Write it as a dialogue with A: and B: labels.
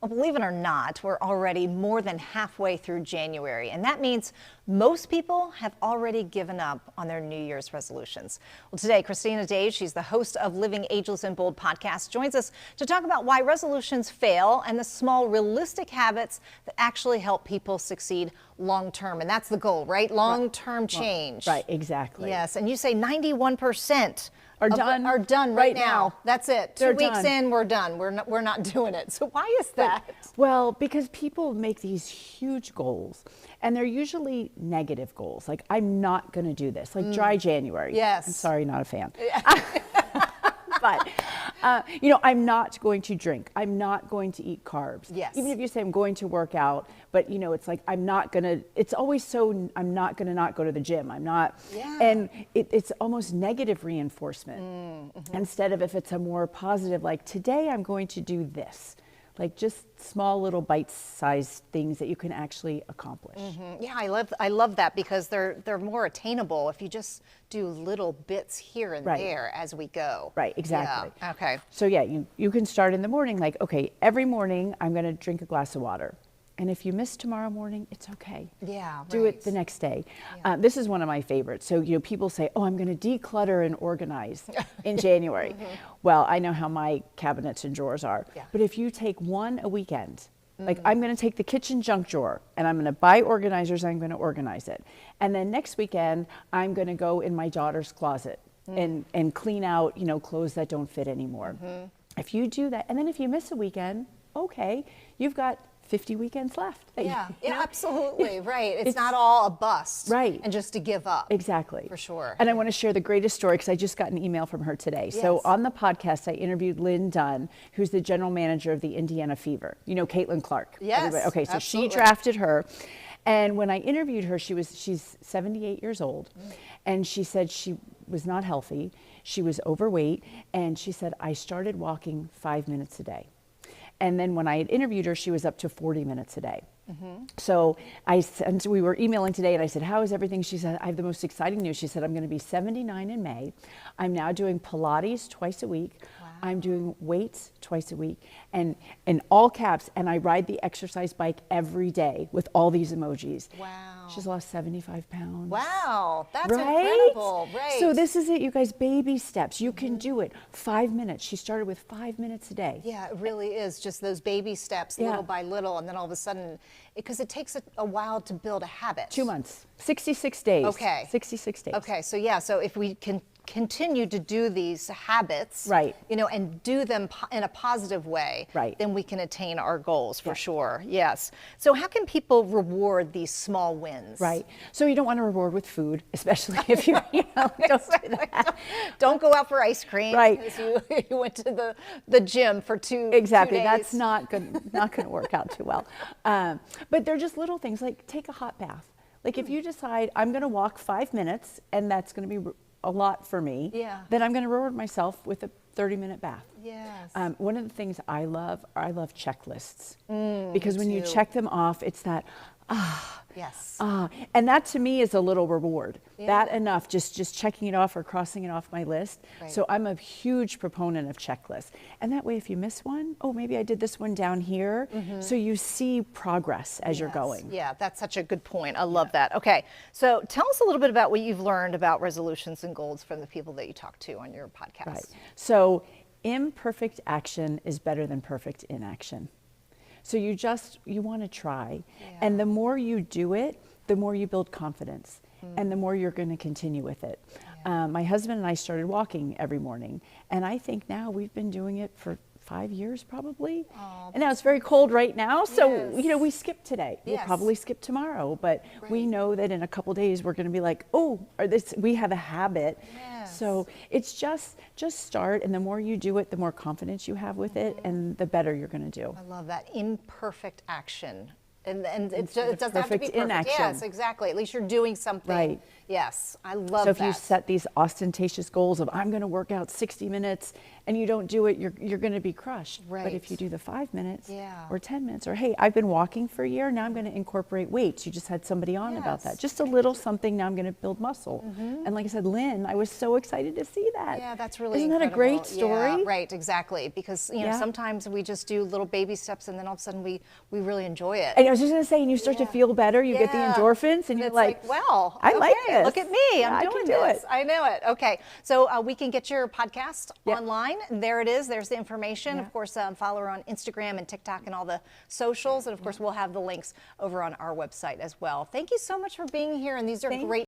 A: Well, believe it or not, we're already more than halfway through January, and that means most people have already given up on their New Year's resolutions. Well, today, Christina Daves, she's the host of Living Ageless and Bold podcast, joins us to talk about why resolutions fail and the small, realistic habits that actually help people succeed long-term. And that's the goal, right? Long-term change.
B: Right, exactly.
A: Yes, and you say 91%
B: are done
A: right now. That's it.
B: They're
A: 2 weeks
B: done.
A: in, we're done. We're not doing it. So why is that?
B: Well, because people make these huge goals, and they're usually negative goals. Like, I'm not going to do this. Like dry January.
A: Yes.
B: I'm sorry, not a fan. But, I'm not going to drink. I'm not going to eat carbs.
A: Yes.
B: Even if you say I'm going to work out, but it's like, I'm not going to, it's always so, I'm not going to not go to the gym. I'm not.
A: Yeah.
B: And it's almost negative reinforcement. Instead of if it's a more positive, like today I'm going to do this. Like just small little bite-sized things that you can actually accomplish.
A: Yeah, I love that because they're more attainable if you just do little bits here and there as we go.
B: Right, exactly.
A: Yeah. Okay.
B: So yeah, you can start in the morning like, okay, every morning I'm going to drink a glass of water. And if you miss tomorrow morning, it's okay.
A: Yeah,
B: Do it the next day.
A: Yeah.
B: This is one of my favorites. So, people say, oh, I'm going to declutter and organize in January. Well, I know how my cabinets and drawers are.
A: Yeah.
B: But if you take one a weekend, like I'm going to take the kitchen junk drawer and I'm going to buy organizers, I'm going to organize it. And then next weekend, I'm going to go in my daughter's closet and clean out, clothes that don't fit anymore. If you do that, and then if you miss a weekend, okay, you've got 50 weekends left.
A: Yeah, absolutely, right. It's not all a bust.
B: Right.
A: And just to give up.
B: Exactly.
A: For sure.
B: And I want to share the greatest story because I just got an email from her today.
A: Yes.
B: So on the podcast, I interviewed Lynn Dunn, who's the general manager of the Indiana Fever. Caitlin Clark.
A: Yes,
B: Everybody. Okay, so
A: absolutely.
B: she drafted her. And when I interviewed her, she's 78 years old. And she said she was not healthy. She was overweight. And she said, I started walking 5 minutes a day. And then when I had interviewed her, she was up to 40 minutes a day. So we were emailing today and I said, how is everything? She said, I have the most exciting news. She said, I'm going to be 79 in May. I'm now doing Pilates twice a week.
A: Wow.
B: I'm doing weights twice a week and in all caps. And I ride the exercise bike every day with all these emojis.
A: Wow.
B: She's lost 75 pounds.
A: Wow, that's
B: Right?
A: incredible. Right.
B: So this is it, you guys, baby steps. You can do it. 5 minutes. She started with 5 minutes a day.
A: Yeah, it really is just those baby steps, little by little, and then all of a sudden, because it takes a while to build a habit.
B: 2 months, 66 days.
A: Okay.
B: 66 days.
A: Okay, so yeah, so if we can continue to do these habits,
B: Right.
A: and do them in a positive way,
B: Right.
A: then we can attain our goals for sure. Yes. So how can people reward these small wins?
B: Right. So you don't want to reward with food, especially if you, don't do that.
A: Don't go out for ice cream.
B: Right.
A: Because you went to the gym for two
B: Exactly.
A: 2 days.
B: That's not going to work out too well. But they're just little things like take a hot bath. Like if you decide I'm going to walk 5 minutes and that's going to be a lot for me, then I'm going to reward myself with a 30-minute bath.
A: Yes.
B: One of the things I love checklists. Because when you check them off, it's that,
A: yes.
B: and that to me is a little reward. That enough, just checking it off or crossing it off my list.
A: Right.
B: So I'm a huge proponent of checklists. And that way, if you miss one, oh, maybe I did this one down here. So you see progress as you're going.
A: Yeah, that's such a good point. I love that. Okay, so tell us a little bit about what you've learned about resolutions and goals from the people that you talk to on your podcast.
B: Right. So imperfect action is better than perfect inaction. So you want to try. And the more you do it, the more you build confidence and the more you're going to continue with it. My husband and I started walking every morning. And I think now we've been doing it for 5 years probably. And now it's very cold right now. So, we skipped today. We'll probably skip tomorrow. But we know that in a couple days we're going to be like, we have a habit. So it's just start. And the more you do it, the more confidence you have with it and the better you're going to do.
A: I love that. Imperfect action. And it doesn't have to be perfect.
B: Inaction.
A: Yes, exactly. At least you're doing something.
B: Right.
A: Yes, I love that.
B: So if you set these ostentatious goals of I'm going to work out 60 minutes and you don't do it, you're going to be crushed.
A: Right.
B: But if you do the 5 minutes
A: Yeah.
B: or 10 minutes, or hey, I've been walking for a year, now I'm going to incorporate weights. You just had somebody on about that. Just a little something, now I'm going to build muscle. And like I said, Lynn, I was so excited to see that.
A: Yeah, that's really
B: Isn't that a great story?
A: Yeah, right, exactly. Because you know, sometimes we just do little baby steps and then all of a sudden we really enjoy it.
B: And I was just going to say, and you start to feel better, you get the endorphins, and you're
A: it's
B: like,
A: well,
B: I like this.
A: Look at me, I'm doing this. I know it. Okay, so we can get your podcast online. There it is. There's the information. Of course, follow her on Instagram and TikTok and all the socials. And of course, we'll have the links over on our website as well. Thank you so much for being here. And these are great